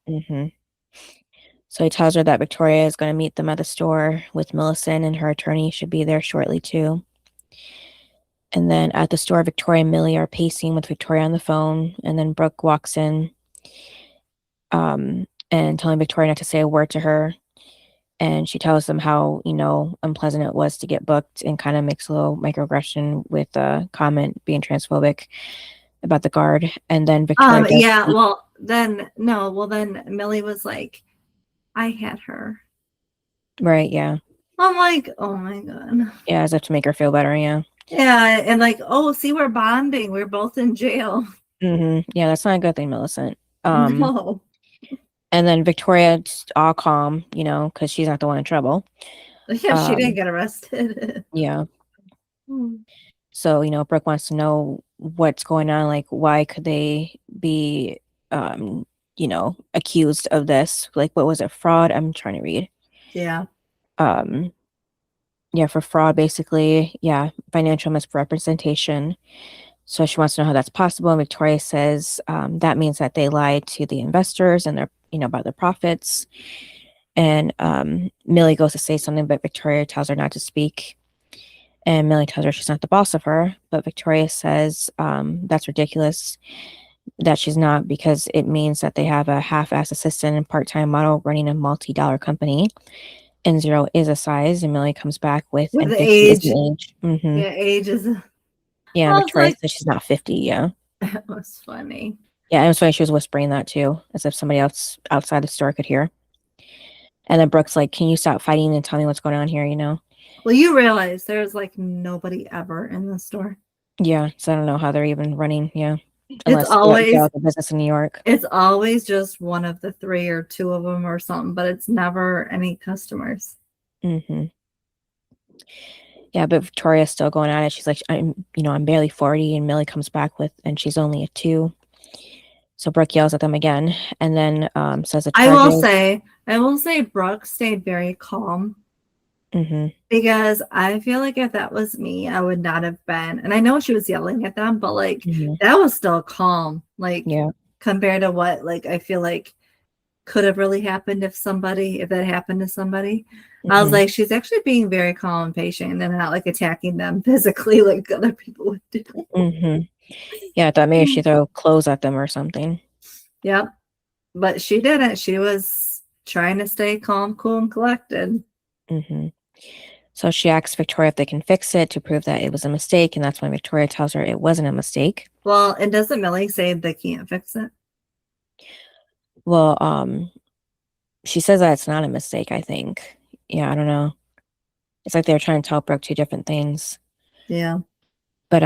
Mm-hmm. So he tells her that Victoria is going to meet them at the store with Millicent, and her attorney should be there shortly too. And then at the store, Victoria and Millie are pacing with Victoria on the phone, and then Brooke walks in and telling Victoria not to say a word to her. And she tells them how, unpleasant it was to get booked, and kind of makes a little microaggression with a comment being transphobic about the guard. And then Victoria then Millie was like, I had her. Right, yeah. I'm like, oh my God. Yeah, as if to make her feel better. Yeah. Yeah, and like, oh, see, we're bonding. We're both in jail. Yeah, that's not a good thing, Millicent. No. And then Victoria's all calm, because she's not the one in trouble. Yeah, she didn't get arrested. Yeah. So, Brooke wants to know what's going on. Like, why could they be, accused of this? Like, what was it? Fraud? I'm trying to read. Yeah. Yeah, for fraud, basically. Yeah, financial misrepresentation. So she wants to know how that's possible. And Victoria says that means that they lied to the investors and about their profits. And Millie goes to say something, but Victoria tells her not to speak. And Millie tells her she's not the boss of her. But Victoria says that's ridiculous, that she's not, because it means that they have a half-ass assistant and part-time model running a multi-dollar company. And 0 is a size. And Millie comes back with and 50 is age. an age. Yeah, age is. Yeah, I was Victoria like, says she's not 50. Yeah. that was funny. Yeah, it was funny. She was whispering that too, as if somebody else outside the store could hear. And then Brooke's like, "Can you stop fighting and tell me what's going on here?" Well, you realize there's like nobody ever in the store. Yeah, so I don't know how they're even running. Yeah, It's always they're the business in New York. It's always just one of the 3 or 2 of them or something, but it's never any customers. Yeah, but Victoria's still going at it. She's like, I'm barely 40, and Millie comes back and she's only a 2. So Brooke yells at them again, and then says the charges. I will say Brooke stayed very calm. Mm-hmm. Because I feel like if that was me, I would not have been. And I know she was yelling at them, but like that was still calm. Like compared to what like I feel like could have really happened if that happened to somebody. I was like, she's actually being very calm and patient and not like attacking them physically like other people would do. Yeah, I thought maybe she'd throw clothes at them or something. Yep. But she didn't. She was trying to stay calm, cool, and collected. So she asks Victoria if they can fix it to prove that it was a mistake, and that's when Victoria tells her it wasn't a mistake. Well, and doesn't Millie say they can't fix it? Well, she says that it's not a mistake, I think. Yeah, I don't know. It's like they're trying to tell Brooke 2 different things. Yeah. But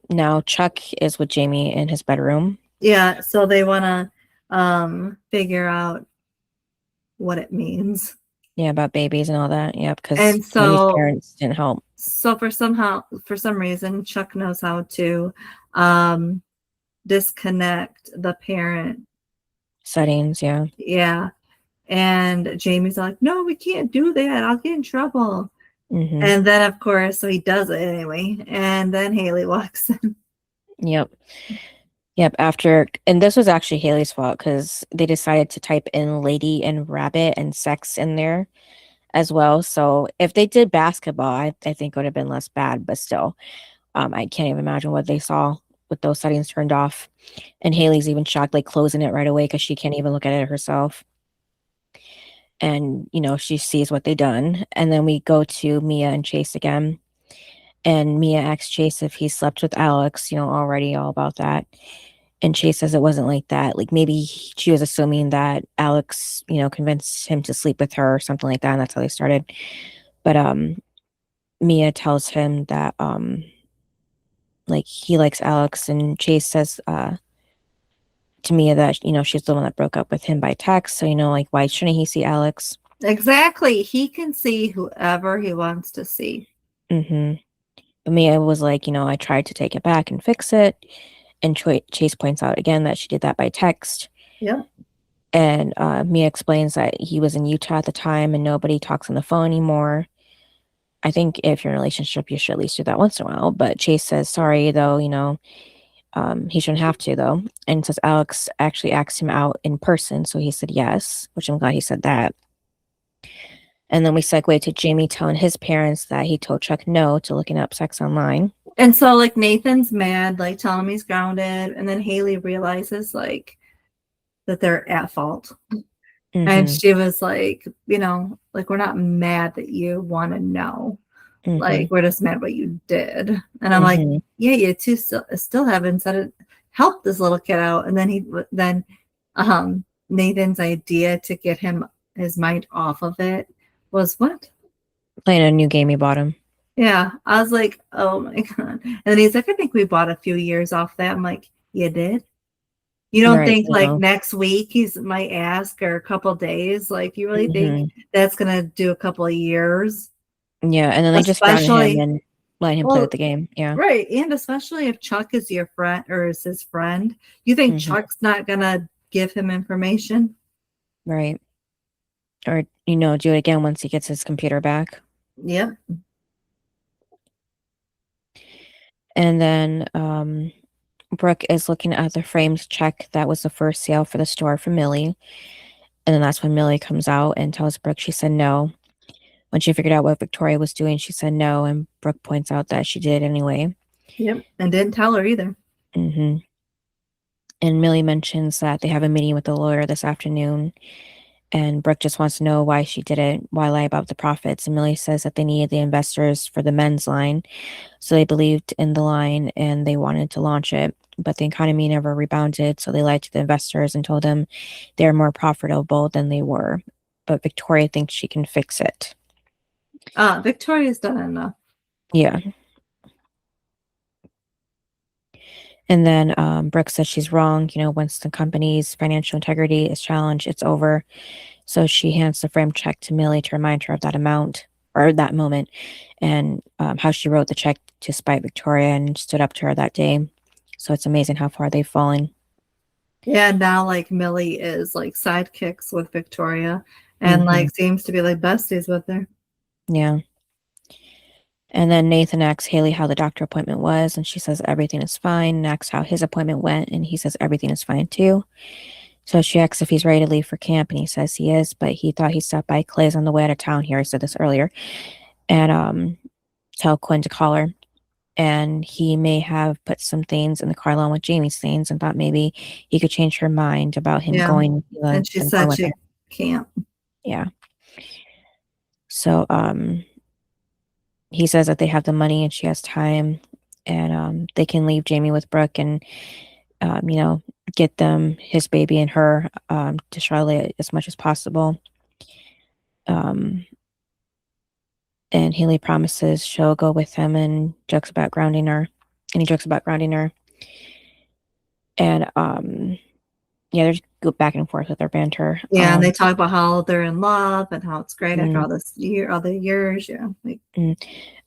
now Chuck is with Jamie in his bedroom. Yeah, so they want to figure out what it means. Yeah, about babies and all that. Yeah, because Jamie's parents didn't help. So for some reason, Chuck knows how to disconnect the parent settings. Yeah. Yeah. And Jamie's like, no, we can't do that. I'll get in trouble. And then, of course, so he does it anyway. And then Haley walks in. Yep. And this was actually Haley's fault because they decided to type in lady and rabbit and sex in there as well. So if they did basketball, I think it would have been less bad, but still, I can't even imagine what they saw with those settings turned off. And Haley's even shocked, like closing it right away because she can't even look at it herself. And, she sees what they done. And then we go to Mia and Chase again. And Mia asks Chase if he slept with Alex, already all about that. And Chase says it wasn't like that. Like maybe she was assuming that Alex, convinced him to sleep with her or something like that. And that's how they started. But Mia tells him that like he likes Alex, and Chase says to Mia that, she's the one that broke up with him by text. So, like, why shouldn't he see Alex? Exactly. He can see whoever he wants to see. But Mia was like, I tried to take it back and fix it. And Chase points out again that she did that by text. Yeah. And Mia explains that he was in Utah at the time and nobody talks on the phone anymore. I think if you're in a relationship, you should at least do that once in a while. But Chase says, sorry, though, he shouldn't have to, though. And says Alex actually asked him out in person. So he said yes, which I'm glad he said that. And then we segue to Jamie telling his parents that he told Chuck no to looking up sex online. And so, like, Nathan's mad, like, telling him he's grounded. And then Haley realizes, like, that they're at fault. And she was like, like, we're not mad that you want to know. Like, we're just mad what you did. And I'm like, yeah, you two still haven't said it. Help this little kid out. And then Nathan's idea to get his mind off of it was what? Playing a new game you bought him. Yeah. I was like, oh my God. And then he's like, I think we bought a few years off that. I'm like, you did? You don't Right. think like No. next week he's might ask or a couple days? Like, you really think Mhm. that's gonna do a couple of years? Yeah, and then they just grounded him Especially, and let him play with well, the game. Yeah. right. And especially if Chuck is your friend or is his friend, you think Mhm. Chuck's not gonna give him information? Right. Or do it again once he gets his computer back. Yep. And then Brooke is looking at the framed check that was the first sale for the store for Millie. And then that's when Millie comes out and tells Brooke she said no. When she figured out what Victoria was doing, she said no, and Brooke points out that she did anyway. Yep. And didn't tell her either. hmm And Millie mentions that they have a meeting with the lawyer this afternoon, and Brooke just wants to know why she did it, why lie about the profits. And Millie says that they needed the investors for the men's line, so they believed in the line and they wanted to launch it. But the economy never rebounded, so they lied to the investors and told them they're more profitable than they were. But Victoria thinks she can fix it. Victoria's done enough. Yeah. And then Brooke says she's wrong. Once the company's financial integrity is challenged, it's over. So she hands the framed check to Millie to remind her of that amount or that moment and how she wrote the check to spite Victoria and stood up to her that day. So it's amazing how far they've fallen. Yeah, now like Millie is like sidekicks with Victoria and like seems to be like besties with her. Yeah. And then Nathan asks Haley how the doctor appointment was, and she says everything is fine. And asks how his appointment went, and he says everything is fine too. So she asks if he's ready to leave for camp, and he says he is, but he thought he stopped by Clay's on the way out of town here. I said this earlier. And tell Quinn to call her. And he may have put some things in the car along with Jamie's things and thought maybe he could change her mind about him Yeah. going And she than going said with she her. can't. Yeah. So he says that they have the money and she has time and they can leave Jamie with Brooke and get them his baby and her to Charlotte as much as possible. And Haley promises she'll go with him and jokes about grounding her. And he jokes about grounding her. And yeah, they just go back and forth with their banter. Yeah, and they talk about how they're in love and how it's great after all the years. Yeah. And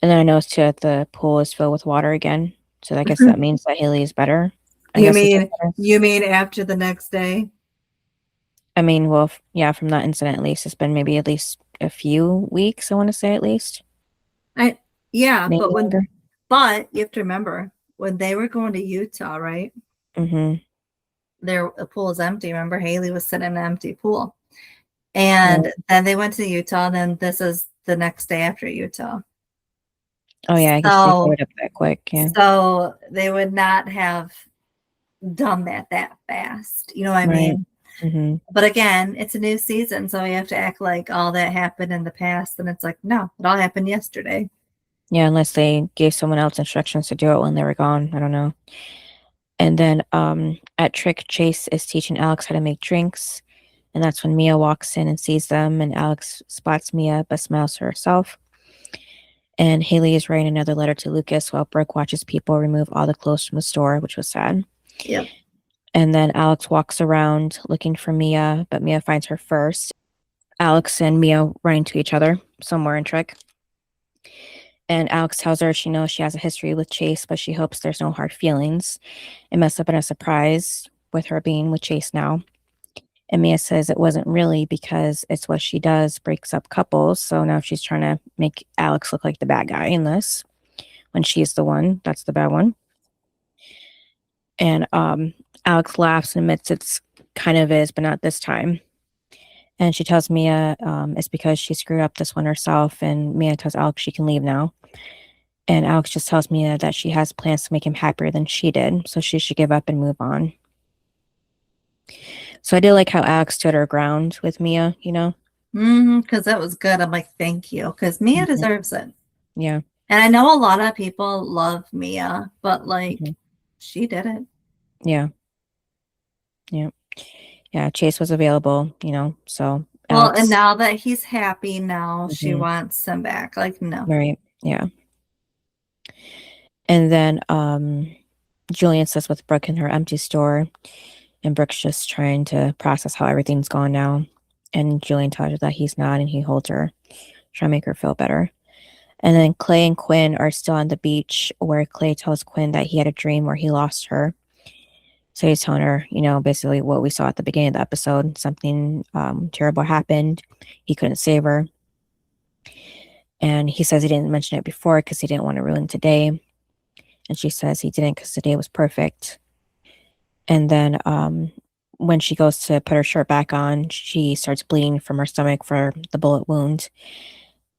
then I noticed too that the pool is filled with water again. So I guess that means that Haley is better. You mean after the next day? I mean, well, yeah, from that incident at least, it's been maybe at least a few weeks, I want to say at least. Yeah, maybe but you have to remember when they were going to Utah, right? Mm-hmm. The pool is empty. Remember, Haley was sitting in an empty pool. And then they went to Utah, and then this is the next day after Utah. Oh yeah, I guess they showed up that quick. Yeah. So they would not have done that fast. You know what I mean? Mm-hmm. But again, it's a new season, so you have to act like all that happened in the past, and it's like, no, it all happened yesterday. Yeah, unless they gave someone else instructions to do it when they were gone. I don't know. And then at Trick, Chase is teaching Alex how to make drinks. And that's when Mia walks in and sees them. And Alex spots Mia, but smiles to herself. And Haley is writing another letter to Lucas while Brooke watches people remove all the clothes from the store, which was sad. Yep. And then Alex walks around looking for Mia, but Mia finds her first. Alex and Mia run into each other somewhere in Trick. And Alex tells her she knows she has a history with Chase, but she hopes there's no hard feelings. It must have been a surprise with her being with Chase now. And Mia says it wasn't really because it's what she does, breaks up couples. So now she's trying to make Alex look like the bad guy in this when she's the one that's the bad one. And Alex laughs and admits it's kind of is, but not this time. And she tells Mia it's because she screwed up this one herself. And Mia tells Alex she can leave now. And Alex just tells Mia that she has plans to make him happier than she did. So she should give up and move on. So I did like how Alex stood her ground with Mia, Because that was good. I'm like, thank you. Because Mia deserves it. Yeah. And I know a lot of people love Mia, but like, she did it. Yeah. Yeah. Yeah. Chase was available, so Well, and Alex. now that he's happy, now she Mhm. wants him back. Like, no. Right. Yeah. And then Julian sits with Brooke in her empty store, and Brooke's just trying to process how everything's gone now. And Julian tells her that he's not, and he holds her, trying to make her feel better. And then Clay and Quinn are still on the beach, where Clay tells Quinn that he had a dream where he lost her. So he's telling her, basically what we saw at the beginning of the episode. Something terrible happened. He couldn't save her. And he says he didn't mention it before because he didn't want to ruin today. And she says he didn't because today was perfect. And then when she goes to put her shirt back on, she starts bleeding from her stomach for the bullet wound.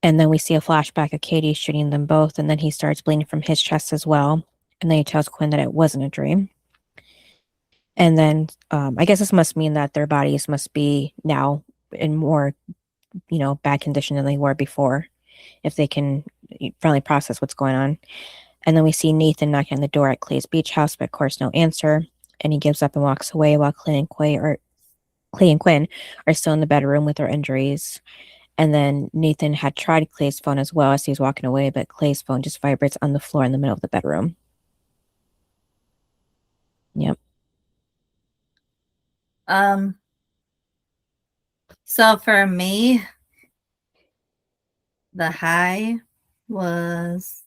And then we see a flashback of Katie shooting them both. And then he starts bleeding from his chest as well. And then he tells Quinn that it wasn't a dream. And then I guess this must mean that their bodies must be now in more, bad condition than they were before, if they can finally process what's going on. And then we see Nathan knocking on the door at Clay's beach house, but of course, no answer. And he gives up and walks away while Clay and Quinn are still in the bedroom with their injuries. And then Nathan had tried Clay's phone as well as he was walking away, but Clay's phone just vibrates on the floor in the middle of the bedroom. Yep. So for me, the high was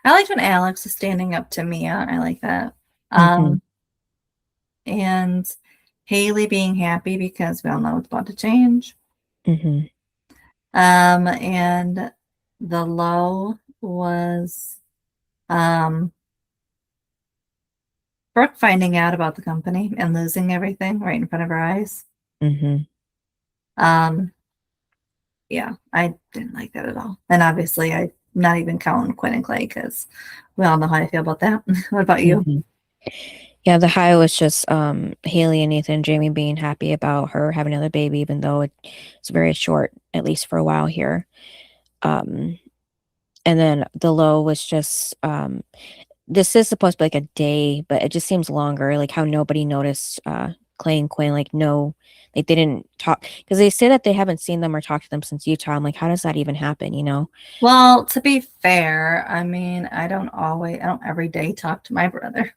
I liked when Alex is standing up to Mia. I like that. And Haley being happy because we all know it's about to change. Mm-hmm. And the low was Brooke finding out about the company and losing everything right in front of her eyes. Mm-hmm. Yeah, I didn't like that at all. And obviously, I'm not even counting Quinn and Clay because we all know how I feel about that. What about you? Mm-hmm. Yeah, the high was just Haley and Nathan and Jamie being happy about her having another baby, even though it's very short, at least for a while here. And then the low was just this is supposed to be like a day, but it just seems longer, like how nobody noticed Clay and Quinn, like no, like they didn't talk because they say that they haven't seen them or talked to them since Utah. I'm like, how does that even happen, Well, to be fair, I mean, I don't every day talk to my brother.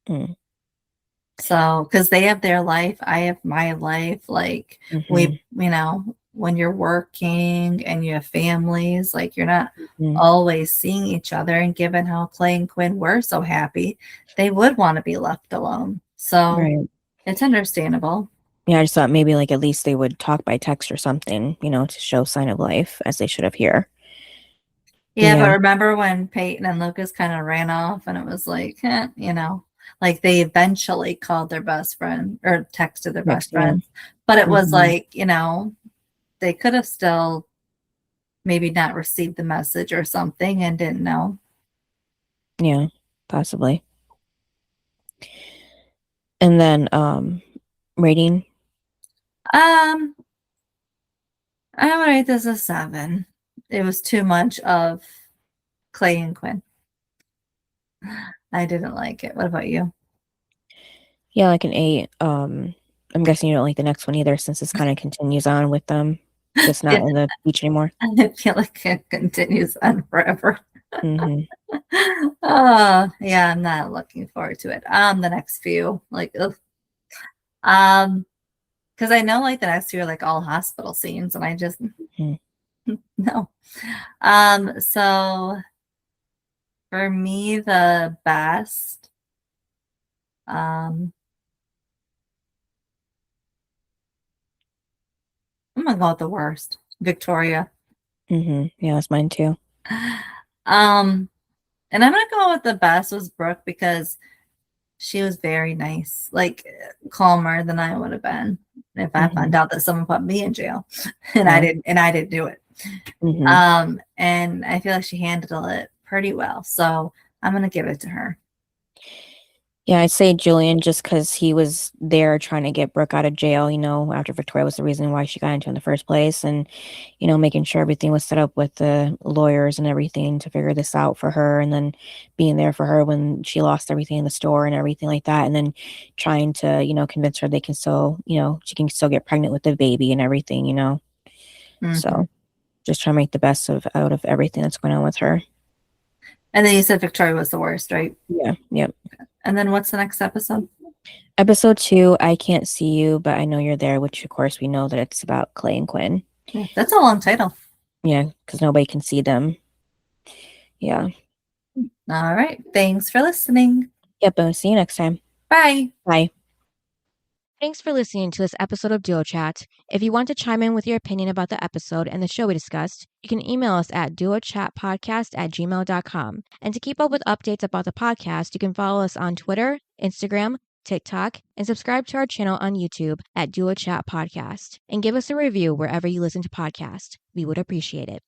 Mm. So, because they have their life, I have my life. Like, Mm-hmm. when you're working and you have families, like, you're not Mm-hmm. always seeing each other. And given how Clay and Quinn were so happy, they would want to be left alone. So, Right. it's understandable. Yeah, I just thought maybe like at least they would talk by text or something, to show sign of life as they should have here. Yeah, but remember when Peyton and Lucas kind of ran off and it was like, like they eventually called their best friend or texted their best Next, yeah. friends. But it was Mm-hmm. like, they could have still maybe not received the message or something and didn't know. Yeah, possibly. And then rating. I would rate this a 7. It was too much of Clay and Quinn. I didn't like it. What about you? Yeah, like an 8. I'm guessing you don't like the next one either since this kind of continues on with them just not in the beach anymore. I feel like it continues on forever. Mm-hmm. Yeah, I'm not looking forward to it. The next few, like, ugh. Because I know like the next few are like all hospital scenes, and I just no. So for me, the best, I'm gonna go with the worst, Victoria. Mm-hmm. Yeah, that's mine too. And I'm gonna go with the best was Brooke because she was very nice, like calmer than I would have been if I found out that someone put me in jail and Yeah. I didn't do it. Mm-hmm. And I feel like she handled it pretty well. So I'm gonna give it to her. Yeah, I'd say Julian just because he was there trying to get Brooke out of jail, after Victoria was the reason why she got into it in the first place. And, making sure everything was set up with the lawyers and everything to figure this out for her. And then being there for her when she lost everything in the store and everything like that. And then trying to, convince her they can still, she can still get pregnant with the baby and everything, Mhm. So just trying to make the best out of everything that's going on with her. And then you said Victoria was the worst, right? Yeah. Yep. And then what's the next episode? Episode 2, I Can't See You, but I Know You're There, which of course we know that it's about Clay and Quinn. Yeah, that's a long title. Yeah, because nobody can see them. Yeah. All right. Thanks for listening. Yep, and see you next time. Bye. Bye. Thanks for listening to this episode of Duo Chat. If you want to chime in with your opinion about the episode and the show we discussed, you can email us at duochatpodcast@gmail.com. And to keep up with updates about the podcast, you can follow us on Twitter, Instagram, TikTok, and subscribe to our channel on YouTube at Duo Chat Podcast. And give us a review wherever you listen to podcasts. We would appreciate it.